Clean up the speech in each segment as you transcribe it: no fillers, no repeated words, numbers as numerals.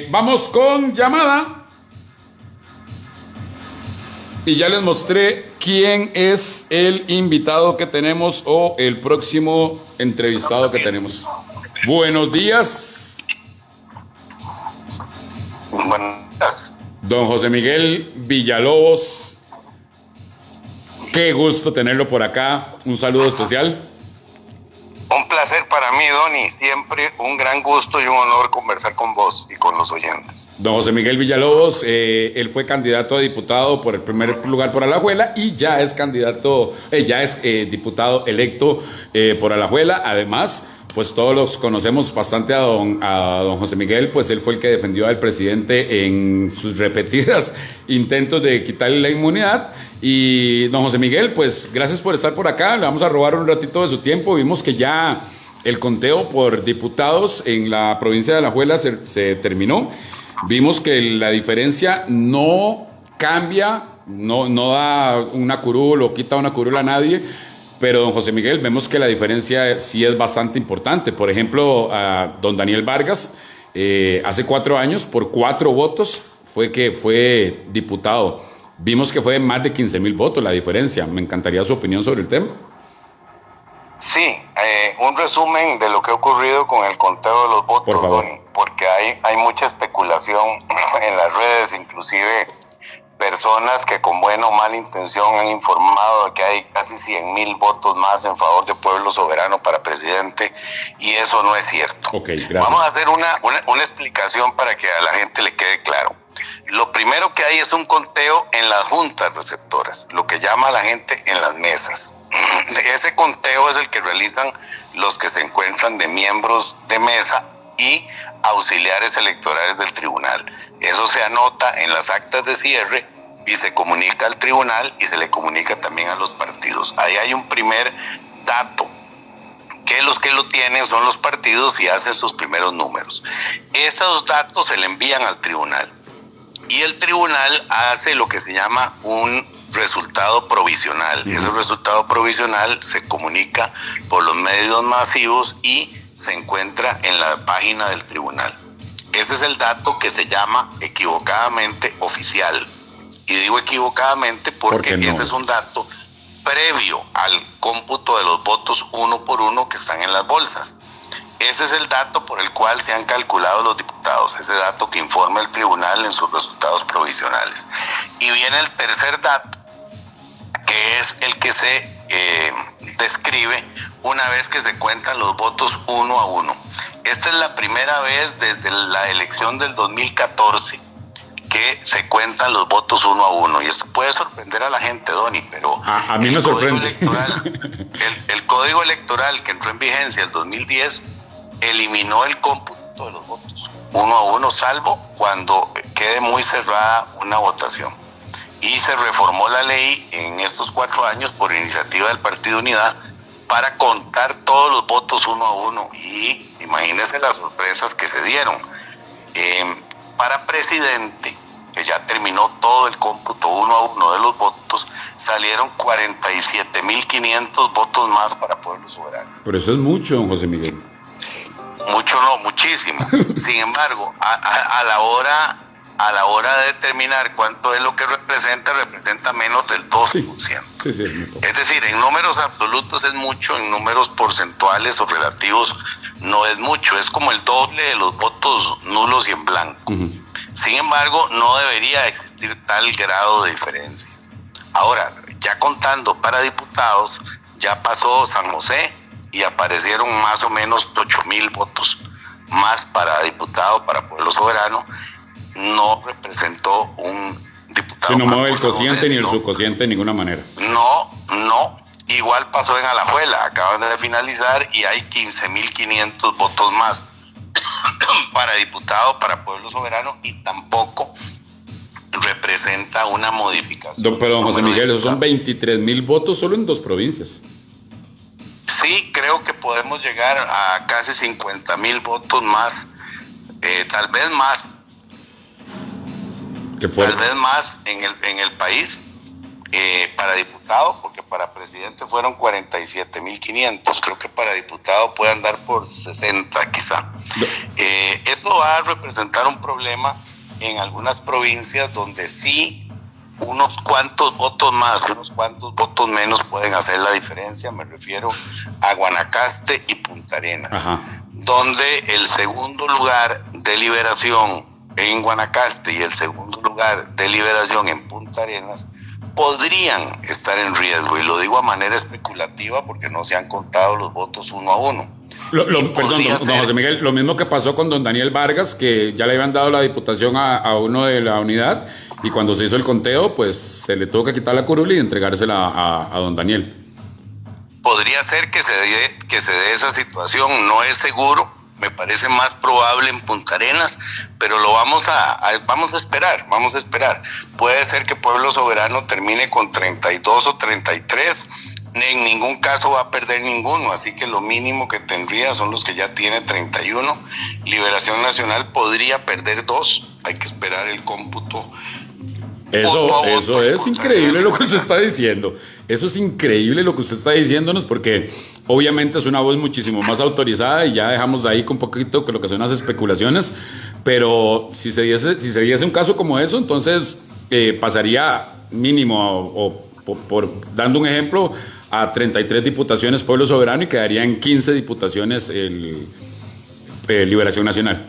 Vamos con llamada. Y ya les mostré quién es el invitado que tenemos o el próximo entrevistado que tenemos. Buenos días. Buenos días. Don José Miguel Villalobos. Qué gusto tenerlo por acá. Un saludo especial. Un placer para mí, Donny. Siempre un gran gusto y un honor conversar con vos y con los oyentes. Don José Miguel Villalobos, él fue candidato a diputado por el primer lugar por Alajuela y ya es candidato, diputado electo por Alajuela. Además, pues todos los conocemos bastante a don José Miguel, pues él fue el que defendió al presidente en sus repetidas intentos de quitarle la inmunidad. Y don José Miguel, pues gracias por estar por acá. Le vamos a robar un ratito de su tiempo. Vimos que ya el conteo por diputados en la provincia de Alajuela se terminó. Vimos que la diferencia no cambia, no da una curul o quita una curul a nadie. Pero, don José Miguel, vemos que la diferencia sí es bastante importante. Por ejemplo, don Daniel Vargas, hace 4 años, por 4 votos, fue que fue diputado. Vimos que fue más de 15,000 votos la diferencia. Me encantaría su opinión sobre el tema. Sí, un resumen de lo que ha ocurrido con el conteo de los votos, por favor. Donny, porque hay mucha especulación en las redes, inclusive personas que con buena o mala intención han informado de que hay casi 100,000 votos más en favor de Pueblo Soberano para presidente, y eso no es cierto. Okay, gracias. Vamos a hacer una explicación para que a la gente le quede claro. Lo primero que hay es un conteo en las juntas receptoras, lo que llama la gente en las mesas. Ese conteo es el que realizan los que se encuentran de miembros de mesa y auxiliares electorales del tribunal. Eso se anota en las actas de cierre y se comunica al tribunal y se le comunica también a los partidos. Ahí hay un primer dato, que los que lo tienen son los partidos y hacen sus primeros números. Esos datos se le envían al tribunal y el tribunal hace lo que se llama un resultado provisional. Ese resultado provisional se comunica por los medios masivos y se encuentra en la página del tribunal. Ese es el dato que se llama equivocadamente oficial. Y digo equivocadamente porque no. Ese es un dato previo al cómputo de los votos uno por uno que están en las bolsas. Ese es el dato por el cual se han calculado los diputados, ese dato que informa el tribunal en sus resultados provisionales. Y viene el tercer dato, que es el que se describe una vez que se cuentan los votos uno a uno. Esta es la primera vez desde la elección del 2014 que se cuentan los votos uno a uno. Y esto puede sorprender a la gente, Donny, pero a mí me sorprende. El código electoral que entró en vigencia el 2010 eliminó el cómputo de los votos uno a uno, salvo cuando quede muy cerrada una votación. Y se reformó la ley en estos 4 años por iniciativa del Partido Unidad para contar todos los votos uno a uno. Y imagínense las sorpresas que se dieron. Para presidente, que ya terminó todo el cómputo uno a uno de los votos, salieron 47,500 votos más para Pueblo Soberano. Pero eso es mucho, don José Miguel. Mucho no, muchísimo. Sin embargo, a la hora de determinar cuánto es lo que representa menos del 2%. Sí, es muy poco. Es decir, en números absolutos es mucho, en números porcentuales o relativos no es mucho. Es como el doble de los votos nulos y en blanco. Uh-huh. Sin embargo, no debería existir tal grado de diferencia. Ahora, ya contando para diputados, ya pasó San José y aparecieron más o menos 8,000 votos más para diputado, para Pueblo Soberano. No representó un diputado. Si no mueve el cociente ni el subcociente de ninguna manera. No. Igual pasó en Alajuela, acaban de finalizar y hay 15,500 votos más para diputado, para Pueblo Soberano, y tampoco representa una modificación. Pero don José Miguel, esos son 23,000 votos solo en 2 provincias. Sí, creo que podemos llegar a casi 50,000 votos más, tal vez más. Tal vez más en el país para diputado, porque para presidente fueron 47,500. Creo que para diputado puede andar por 60 quizá. Esto va a representar un problema en algunas provincias donde sí unos cuantos votos más, unos cuantos votos menos pueden hacer la diferencia. Me refiero a Guanacaste y Punta Arenas, donde el segundo lugar de liberación en Guanacaste y el segundo lugar de liberación en Punta Arenas podrían estar en riesgo, y lo digo a manera especulativa porque no se han contado los votos uno a uno. Perdón, don José Miguel, lo mismo que pasó con don Daniel Vargas, que ya le habían dado la diputación a uno de la unidad, y cuando se hizo el conteo, pues se le tuvo que quitar la curul y entregársela a don Daniel. Podría ser que se dé esa situación, no es seguro, me parece más probable en Punta Arenas, pero lo vamos a esperar. Puede ser que Pueblo Soberano termine con 32 o 33, en ningún caso va a perder ninguno, así que lo mínimo que tendría son los que ya tiene 31. Liberación Nacional podría perder 2, hay que esperar el cómputo. Eso es increíble lo que usted está diciendo. Eso es increíble lo que usted está diciéndonos, porque obviamente es una voz muchísimo más autorizada y ya dejamos ahí con un poquito que lo que son las especulaciones, pero si se diese un caso como eso, entonces pasaría mínimo, por dando un ejemplo, a 33 diputaciones Pueblo Soberano y quedaría en 15 diputaciones Liberación Nacional.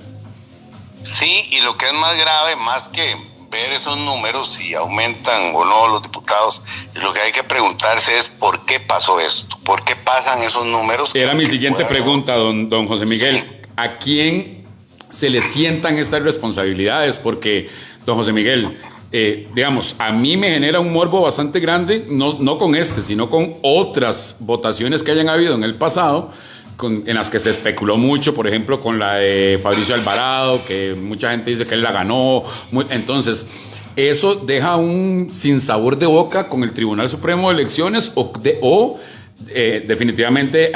Sí, y lo que es más grave, más que ver esos números, si aumentan o no los diputados, lo que hay que preguntarse es ¿por qué pasó esto? ¿Por qué pasan esos números? Era mi siguiente pregunta, don José Miguel. Sí. ¿A quién se le sientan estas responsabilidades? Porque, don José Miguel, digamos, a mí me genera un morbo bastante grande, no con sino con otras votaciones que hayan habido en el pasado, en las que se especuló mucho, por ejemplo, con la de Fabricio Alvarado, que mucha gente dice que él la ganó. Entonces, eso deja un sinsabor de boca con el Tribunal Supremo de Elecciones definitivamente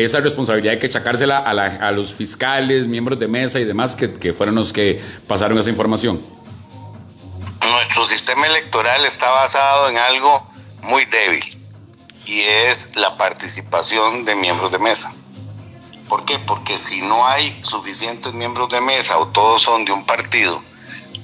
esa responsabilidad hay que achacársela a los fiscales, miembros de mesa y demás que fueron los que pasaron esa información. Nuestro sistema electoral está basado en algo muy débil, y es la participación de miembros de mesa. ¿Por qué? Porque si no hay suficientes miembros de mesa o todos son de un partido,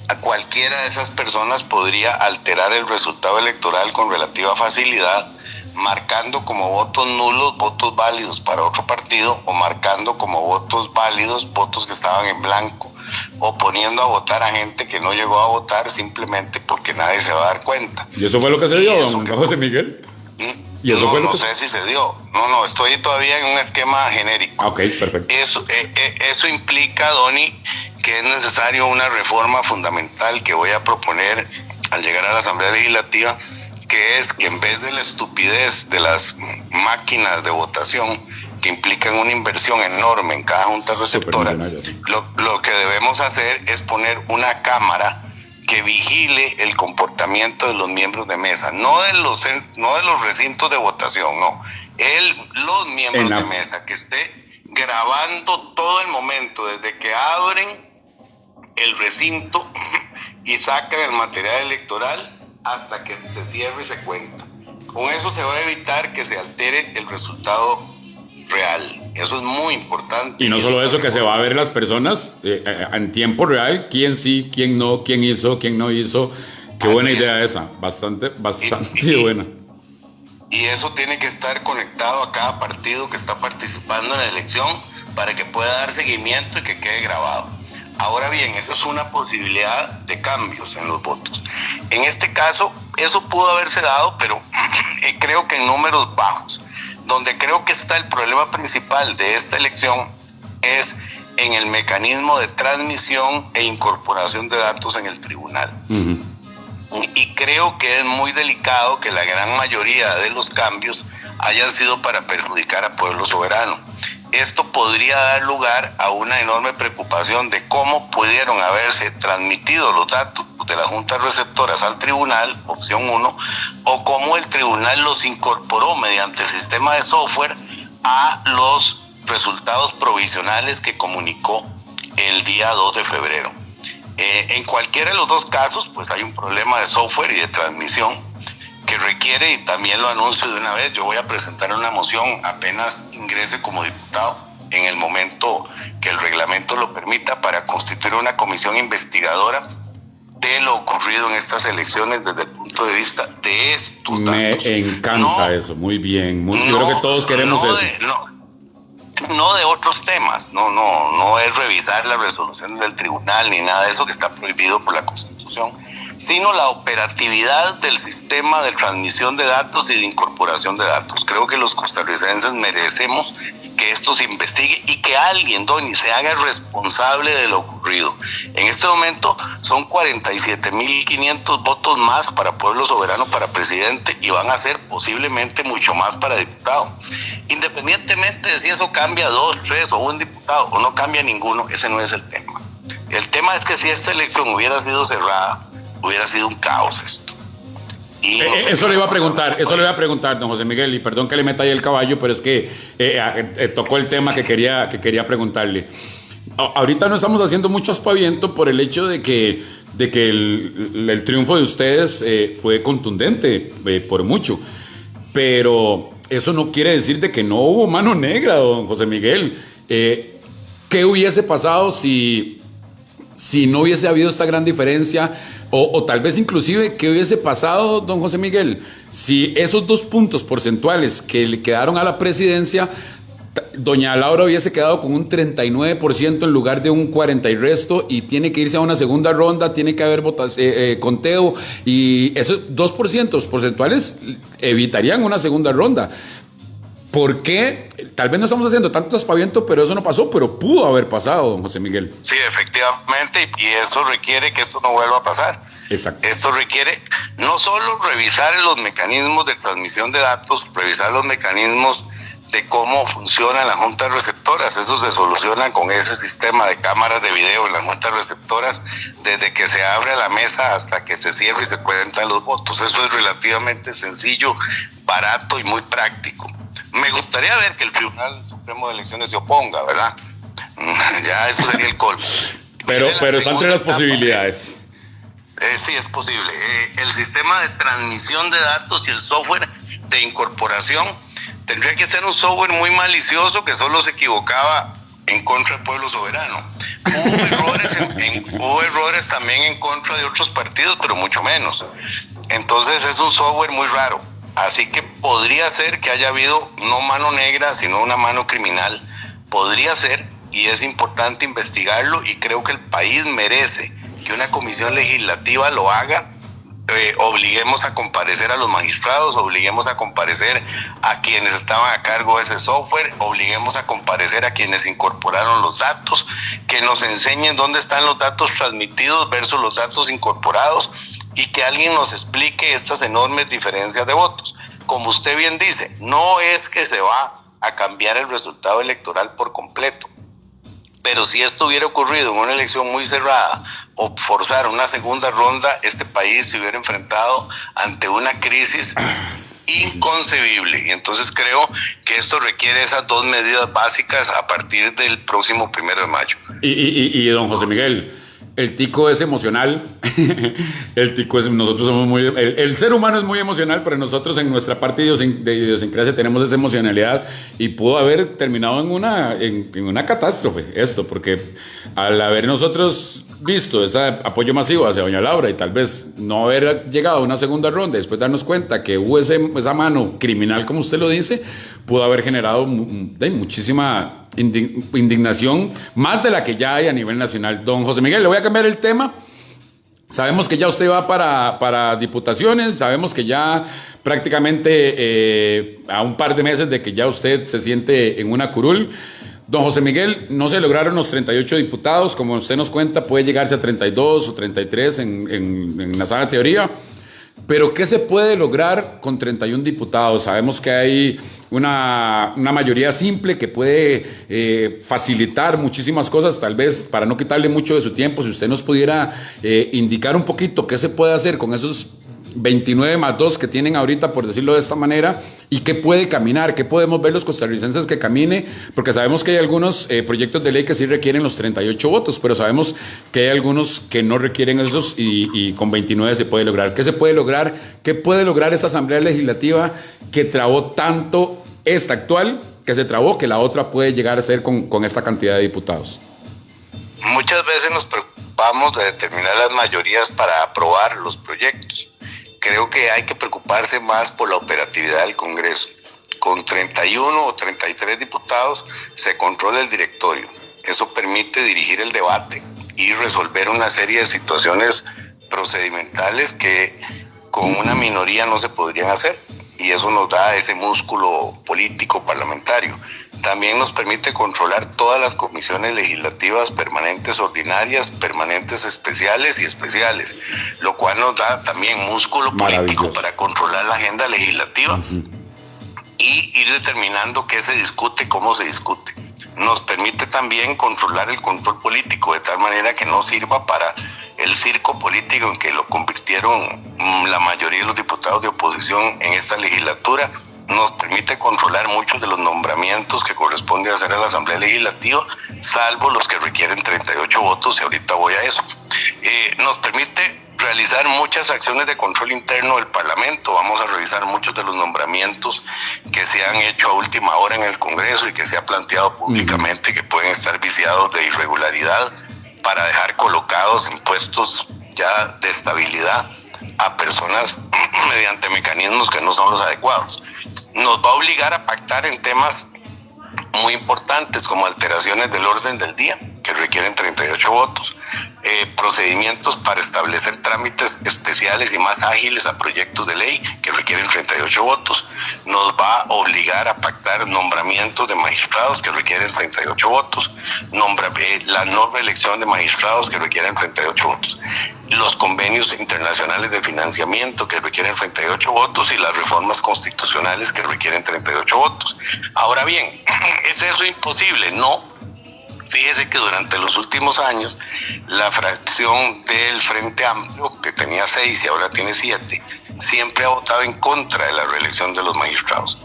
a cualquiera de esas personas podría alterar el resultado electoral con relativa facilidad, marcando como votos nulos votos válidos para otro partido, o marcando como votos válidos votos que estaban en blanco, o poniendo a votar a gente que no llegó a votar simplemente porque nadie se va a dar cuenta. ¿Y eso fue lo que se dio, don José Miguel? ¿Y eso fue lo que... No sé si se dio. No, estoy todavía en un esquema genérico. Ok, perfecto. Eso implica, Donny, que es necesario una reforma fundamental que voy a proponer al llegar a la Asamblea Legislativa, que es que en vez de la estupidez de las máquinas de votación, que implican una inversión enorme en cada junta receptora, lo que debemos hacer es poner una cámara que vigile el comportamiento de los miembros de mesa, no de los recintos de votación, no. Los miembros de mesa, que esté grabando todo el momento, desde que abren el recinto y sacan el material electoral hasta que se cierre y se cuenta. Con eso se va a evitar que se altere el resultado real. Eso es muy importante. Y no solo eso, que se va a ver las personas en tiempo real, quién sí, quién no, quién hizo, quién no hizo. Qué buena idea esa, bastante buena. Y eso tiene que estar conectado a cada partido que está participando en la elección para que pueda dar seguimiento y que quede grabado. Ahora bien, eso es una posibilidad de cambios en los votos. En este caso, eso pudo haberse dado, pero creo que en números bajos. Donde creo que está el problema principal de esta elección es en el mecanismo de transmisión e incorporación de datos en el tribunal. Uh-huh. Y creo que es muy delicado que la gran mayoría de los cambios hayan sido para perjudicar a Pueblo Soberano. Esto podría dar lugar a una enorme preocupación de cómo pudieron haberse transmitido los datos de las juntas receptoras al tribunal, opción 1, o cómo el tribunal los incorporó mediante el sistema de software a los resultados provisionales que comunicó el día 2 de febrero. En cualquiera de los dos casos, pues hay un problema de software y de transmisión que requiere, y también lo anuncio de una vez, yo voy a presentar una moción apenas ingrese como diputado, en el momento que el reglamento lo permita, para constituir una comisión investigadora de lo ocurrido en estas elecciones desde el punto de vista de estos datos. Me encanta eso, muy bien. Yo creo que todos queremos eso. No de otros temas, no es revisar las resoluciones del tribunal ni nada de eso que está prohibido por la Constitución, sino la operatividad del sistema de transmisión de datos y de incorporación de datos. Creo que los costarricenses merecemos que esto se investigue y que alguien, Donny, se haga responsable de lo ocurrido. En este momento son 47.500 votos más para Pueblo Soberano para presidente y van a ser posiblemente mucho más para diputado. Independientemente de si eso cambia 2, 3 o un diputado o no cambia ninguno, ese no es el tema. El tema es que si esta elección hubiera sido cerrada, hubiera sido un caos esto. Eso le iba a preguntar, don José Miguel, y perdón que le meta ahí el caballo, pero es que tocó el tema que quería preguntarle. Ahorita no estamos haciendo mucho aspaviento por el hecho de que el triunfo de ustedes fue contundente, por mucho, pero eso no quiere decir de que no hubo mano negra, don José Miguel. ¿Qué hubiese pasado si no hubiese habido esta gran diferencia? O tal vez inclusive, ¿qué hubiese pasado, don José Miguel, si esos 2 puntos porcentuales que le quedaron a la presidencia, doña Laura hubiese quedado con un 39% en lugar de un 40% y resto, y tiene que irse a una segunda ronda, tiene que haber conteo, y esos 2% porcentuales evitarían una segunda ronda? ¿Por qué? Tal vez no estamos haciendo tanto aspaviento, pero eso no pasó, pero pudo haber pasado, don José Miguel. Sí, efectivamente, y eso requiere que esto no vuelva a pasar. Exacto. Esto requiere no solo revisar los mecanismos de transmisión de datos, revisar los mecanismos de cómo funcionan las juntas receptoras. Eso se soluciona con ese sistema de cámaras de video en las juntas receptoras, desde que se abre la mesa hasta que se cierra y se cuentan los votos. Eso es relativamente sencillo, barato y muy práctico. Me gustaría ver que el Tribunal Supremo de Elecciones se oponga, ¿verdad? Ya eso sería el colmo. Pero está entre las posibilidades. Sí, es posible. El sistema de transmisión de datos y el software de incorporación tendría que ser un software muy malicioso que solo se equivocaba en contra del Pueblo Soberano. Hubo errores también en contra de otros partidos, pero mucho menos. Entonces es un software muy raro. Así que podría ser que haya habido no mano negra, sino una mano criminal. Podría ser, y es importante investigarlo, y creo que el país merece que una comisión legislativa lo haga. Obliguemos a comparecer a los magistrados, obliguemos a comparecer a quienes estaban a cargo de ese software, obliguemos a comparecer a quienes incorporaron los datos, que nos enseñen dónde están los datos transmitidos versus los datos incorporados, y que alguien nos explique estas enormes diferencias de votos. Como usted bien dice, no es que se va a cambiar el resultado electoral por completo, pero si esto hubiera ocurrido en una elección muy cerrada o forzar una segunda ronda, este país se hubiera enfrentado ante una crisis inconcebible. Y entonces creo que esto requiere esas 2 medidas básicas a partir del próximo 1 de mayo. Y don José Miguel, el tico es emocional. Nosotros somos muy... El ser humano es muy emocional, pero nosotros en nuestra parte de idiosincrasia tenemos esa emocionalidad, y pudo haber terminado en una catástrofe esto, porque al haber nosotros visto ese apoyo masivo hacia doña Laura y tal vez no haber llegado a una segunda ronda, después darnos cuenta que hubo esa mano criminal, como usted lo dice, pudo haber generado muchísima indignación, más de la que ya hay a nivel nacional. Don José Miguel, le voy a cambiar el tema. Sabemos que ya usted va para diputaciones, sabemos que ya prácticamente a un par de meses de que ya usted se siente en una curul. Don José Miguel, no se lograron los 38 diputados, como usted nos cuenta, puede llegarse a 32 o 33 en la sana teoría. Pero ¿qué se puede lograr con 31 diputados? Sabemos que hay una mayoría simple que puede facilitar muchísimas cosas, tal vez para no quitarle mucho de su tiempo. Si usted nos pudiera indicar un poquito qué se puede hacer con esos 29 más 2 que tienen ahorita, por decirlo de esta manera, y qué puede caminar, qué podemos ver los costarricenses que camine, porque sabemos que hay algunos proyectos de ley que sí requieren los 38 votos, pero sabemos que hay algunos que no requieren esos, y con 29 se puede lograr. ¿Qué se puede lograr? ¿Qué puede lograr esta Asamblea Legislativa que trabó tanto esta actual que se trabó, que la otra puede llegar a ser con esta cantidad de diputados? Muchas veces nos preocupamos de determinar las mayorías para aprobar los proyectos. Creo que hay que preocuparse más por la operatividad del Congreso. Con 31 o 33 diputados se controla el directorio. Eso permite dirigir el debate y resolver una serie de situaciones procedimentales que con una minoría no se podrían hacer. Y eso nos da ese músculo político parlamentario. También nos permite controlar todas las comisiones legislativas permanentes ordinarias, permanentes especiales y especiales, lo cual nos da también músculo político para controlar la agenda legislativa y ir determinando qué se discute, cómo se discute. Nos permite también controlar el control político de tal manera que no sirva para el circo político en que lo convirtieron la mayoría de los diputados de oposición en esta legislatura. Nos permite controlar muchos de los nombramientos que corresponde hacer a la Asamblea Legislativa, salvo los que requieren 38 votos, y ahorita voy a eso. Nos permite realizar muchas acciones de control interno del Parlamento. Vamos a revisar muchos de los nombramientos que se han hecho a última hora en el Congreso y que se ha planteado públicamente que pueden estar viciados de irregularidad para dejar colocados en puestos ya de estabilidad a personas mediante mecanismos que no son los adecuados. Nos va a obligar a pactar en temas muy importantes como alteraciones del orden del día, que requieren 38 votos, procedimientos para establecer trámites especiales y más ágiles a proyectos de ley que requieren 38 votos. Nos va a obligar a pactar nombramientos de magistrados que requieren 38 votos, la no reelección de magistrados que requieren 38 votos, los convenios internacionales de financiamiento que requieren 38 votos y las reformas constitucionales que requieren 38 votos. Ahora bien, ¿es eso imposible? No. Fíjese que durante los últimos años la fracción del Frente Amplio, que tenía 6 y ahora tiene 7, siempre ha votado en contra de la reelección de los magistrados.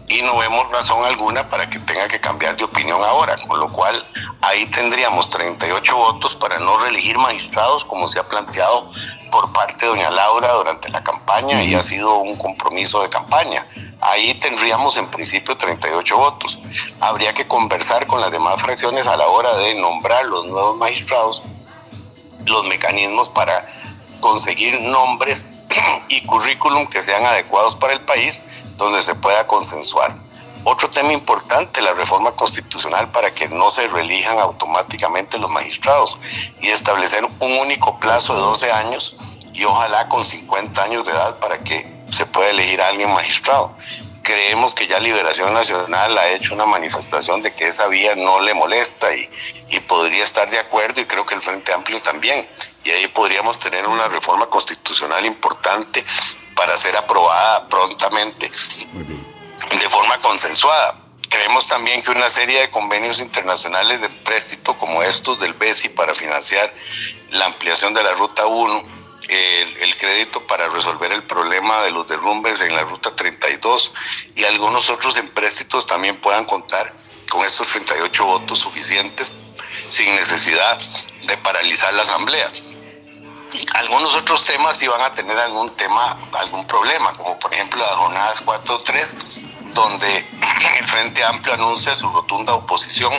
Y no vemos razón alguna para que tenga que cambiar de opinión ahora, con lo cual ahí tendríamos 38 votos para no reelegir magistrados, como se ha planteado por parte de doña Laura durante la campaña y ha sido un compromiso de campaña. Ahí tendríamos en principio 38 votos. Habría que conversar con las demás fracciones a la hora de nombrar los nuevos magistrados, los mecanismos para conseguir nombres y currículum que sean adecuados para el país, donde se pueda consensuar. Otro tema importante, la reforma constitucional para que no se reelijan automáticamente los magistrados y establecer un único plazo de 12 años y ojalá con 50 años de edad para que se pueda elegir a alguien magistrado. Creemos que ya Liberación Nacional ha hecho una manifestación de que esa vía no le molesta y podría estar de acuerdo, y creo que el Frente Amplio también. Y ahí podríamos tener una reforma constitucional importante para ser aprobada prontamente de forma consensuada. Creemos también que una serie de convenios internacionales de empréstito como estos del BESI para financiar la ampliación de la Ruta 1, el crédito para resolver el problema de los derrumbes en la Ruta 32 y algunos otros empréstitos también puedan contar con estos 38 votos suficientes sin necesidad de paralizar la Asamblea. Algunos otros temas sí van a tener algún problema, como por ejemplo las jornadas 4-3, donde el Frente Amplio anuncia su rotunda oposición,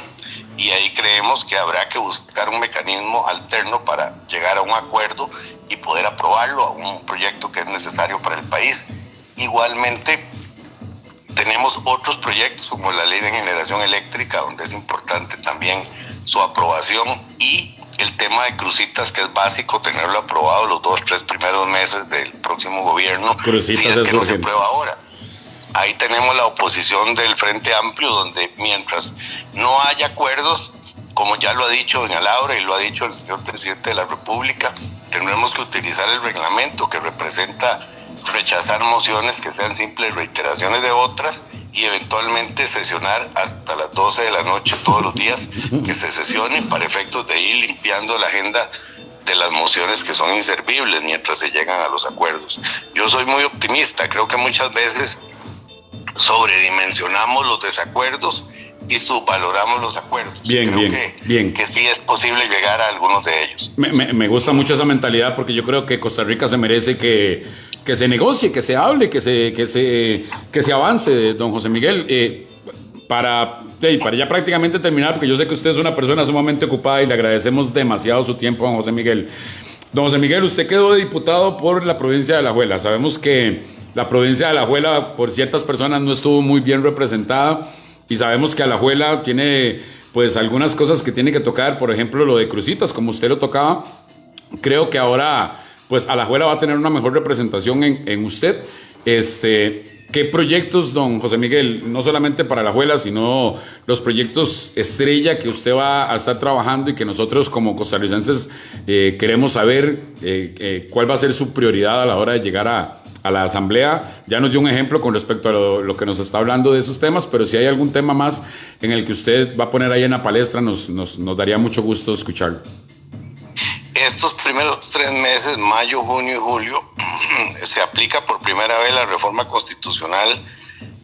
y ahí creemos que habrá que buscar un mecanismo alterno para llegar a un acuerdo y poder aprobarlo a un proyecto que es necesario para el país. Igualmente, tenemos otros proyectos como la Ley de Generación Eléctrica, donde es importante también su aprobación, y el tema de crucitas, que es básico tenerlo aprobado los 2-3 primeros meses del próximo gobierno, Crucitas si es que no se aprueba ahora. Ahí tenemos la oposición del Frente Amplio, donde mientras no haya acuerdos, como ya lo ha dicho doña Laura y lo ha dicho el señor presidente de la República, tendremos que utilizar el reglamento, que representa rechazar mociones que sean simples reiteraciones de otras y eventualmente sesionar hasta las 12 de la noche todos los días que se sesionen, para efectos de ir limpiando la agenda de las mociones que son inservibles mientras se llegan a los acuerdos. Yo soy muy optimista, creo que muchas veces sobredimensionamos los desacuerdos y subvaloramos los acuerdos. Creo que sí es posible llegar a algunos de ellos. Me gusta mucho esa mentalidad, porque yo creo que Costa Rica se merece que se negocie, que se hable, que se avance, don José Miguel. para ya prácticamente terminar, porque yo sé que usted es una persona sumamente ocupada y le agradecemos demasiado su tiempo, don José Miguel. Don José Miguel, usted quedó diputado por la provincia de Alajuela. Sabemos que la provincia de Alajuela, por ciertas personas, no estuvo muy bien representada y sabemos que Alajuela tiene pues algunas cosas que tiene que tocar, por ejemplo, lo de Cruzitas, como usted lo tocaba. Creo que ahora pues Alajuela va a tener una mejor representación en usted. ¿Qué proyectos, don José Miguel, no solamente para Alajuela, sino los proyectos estrella que usted va a estar trabajando y que nosotros como costarricenses queremos saber cuál va a ser su prioridad a la hora de llegar a la asamblea? Ya nos dio un ejemplo con respecto a lo que nos está hablando de esos temas, pero si hay algún tema más en el que usted va a poner ahí en la palestra, nos daría mucho gusto escucharlo. Estos primeros 3 meses, mayo, junio y julio, se aplica por primera vez la reforma constitucional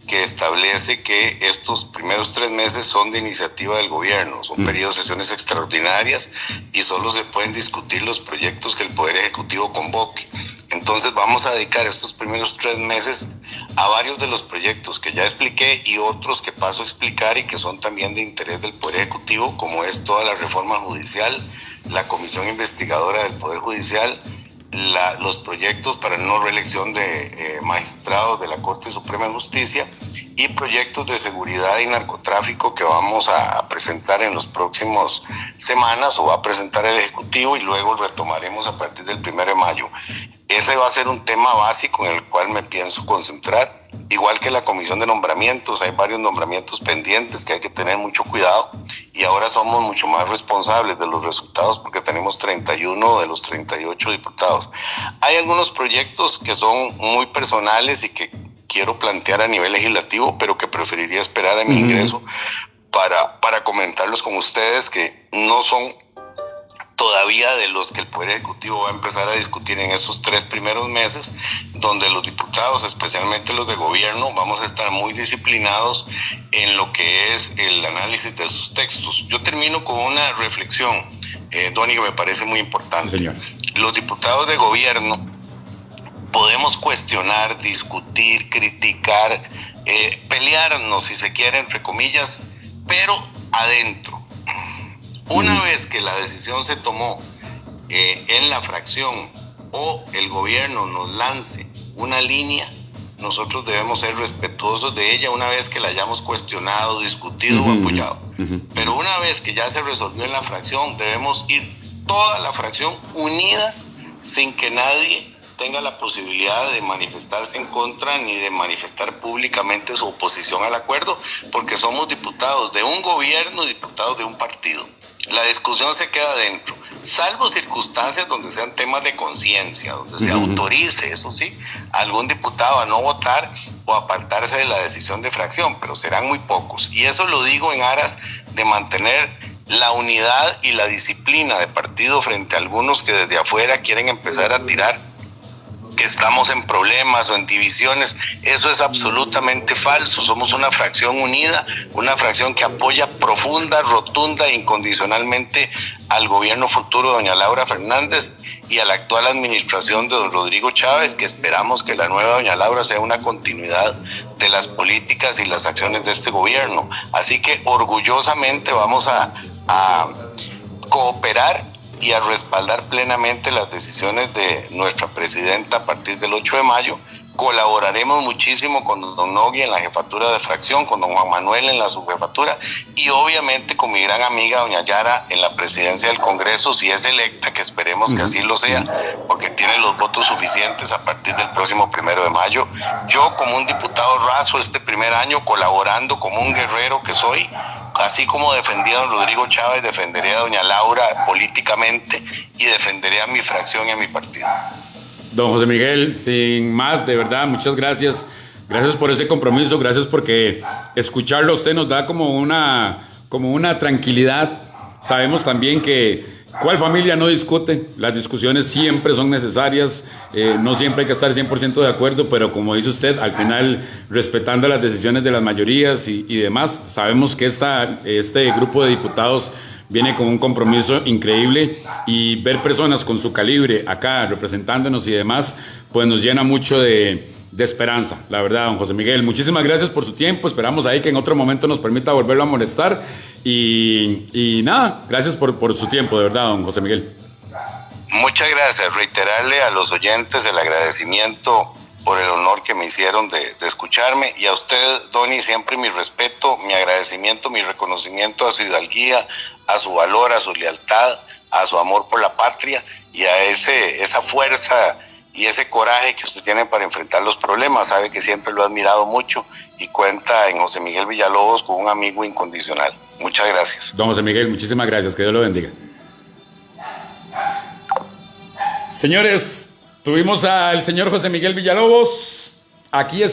que establece que estos primeros 3 meses son de iniciativa del gobierno, son periodos de sesiones extraordinarias y solo se pueden discutir los proyectos que el Poder Ejecutivo convoque. Entonces vamos a dedicar estos primeros 3 meses a varios de los proyectos que ya expliqué y otros que paso a explicar y que son también de interés del Poder Ejecutivo, como es toda la reforma judicial, la comisión investigadora del Poder Judicial, los proyectos para no reelección de magistrados de la Corte Suprema de Justicia y proyectos de seguridad y narcotráfico que vamos a presentar en los próximos semanas o va a presentar el Ejecutivo y luego retomaremos a partir del 1 de mayo. Ese va a ser un tema básico en el cual me pienso concentrar, igual que la comisión de nombramientos. Hay varios nombramientos pendientes que hay que tener mucho cuidado y ahora somos mucho más responsables de los resultados porque tenemos 31 de los 38 diputados. Hay algunos proyectos que son muy personales y que quiero plantear a nivel legislativo, pero que preferiría esperar a mi ingreso para comentarlos con ustedes, que no son todavía de los que el Poder Ejecutivo va a empezar a discutir en estos 3 primeros meses, donde los diputados, especialmente los de gobierno, vamos a estar muy disciplinados en lo que es el análisis de sus textos. Yo termino con una reflexión, Donny, que me parece muy importante. Sí, señor. Los diputados de gobierno podemos cuestionar, discutir, criticar, pelearnos, si se quiere, entre comillas, pero adentro. Una vez que la decisión se tomó en la fracción o el gobierno nos lance una línea, nosotros debemos ser respetuosos de ella una vez que la hayamos cuestionado, discutido o apoyado. Pero una vez que ya se resolvió en la fracción, debemos ir toda la fracción unida sin que nadie tenga la posibilidad de manifestarse en contra ni de manifestar públicamente su oposición al acuerdo, porque somos diputados de un gobierno, diputados de un partido. La discusión se queda dentro, salvo circunstancias donde sean temas de conciencia, donde se autorice, eso sí, a algún diputado a no votar o apartarse de la decisión de fracción, pero serán muy pocos. Y eso lo digo en aras de mantener la unidad y la disciplina de partido frente a algunos que desde afuera quieren empezar a tirar que estamos en problemas o en divisiones. Eso es absolutamente falso. Somos una fracción unida, una fracción que apoya profunda, rotunda e incondicionalmente al gobierno futuro de doña Laura Fernández y a la actual administración de don Rodrigo Chávez, que esperamos que la nueva doña Laura sea una continuidad de las políticas y las acciones de este gobierno. Así que orgullosamente vamos a cooperar y a respaldar plenamente las decisiones de nuestra presidenta a partir del 8 de mayo. Colaboraremos muchísimo con don Nogui en la jefatura de fracción, con don Juan Manuel en la subjefatura y obviamente con mi gran amiga doña Yara en la presidencia del Congreso, si es electa, que esperemos que así lo sea, porque tiene los votos suficientes a partir del próximo 1 de mayo. Yo, como un diputado raso este primer año, colaborando como un guerrero que soy, así como defendí a don Rodrigo Chávez, defenderé a doña Laura políticamente y defenderé a mi fracción y a mi partido. Don José Miguel, sin más, de verdad, muchas gracias. Gracias por ese compromiso, gracias porque escucharlo a usted nos da como una tranquilidad. Sabemos también que ¿cuál familia no discute? Las discusiones siempre son necesarias, no siempre hay que estar 100% de acuerdo, pero como dice usted, al final, respetando las decisiones de las mayorías y demás, sabemos que este grupo de diputados viene con un compromiso increíble y ver personas con su calibre acá representándonos y demás, pues nos llena mucho de de esperanza, la verdad, don José Miguel. Muchísimas gracias por su tiempo. Esperamos ahí que en otro momento nos permita volverlo a molestar. Y nada, gracias por su tiempo, de verdad, don José Miguel. Muchas gracias. Reiterarle a los oyentes el agradecimiento por el honor que me hicieron de escucharme, y a usted, Donny, siempre mi respeto, mi agradecimiento, mi reconocimiento a su hidalguía, a su valor, a su lealtad, a su amor por la patria y a esa fuerza y ese coraje que usted tiene para enfrentar los problemas. Sabe que siempre lo he admirado mucho y cuenta en José Miguel Villalobos con un amigo incondicional. Muchas gracias. Don José Miguel, muchísimas gracias. Que Dios lo bendiga. Señores, tuvimos al señor José Miguel Villalobos. Aquí está.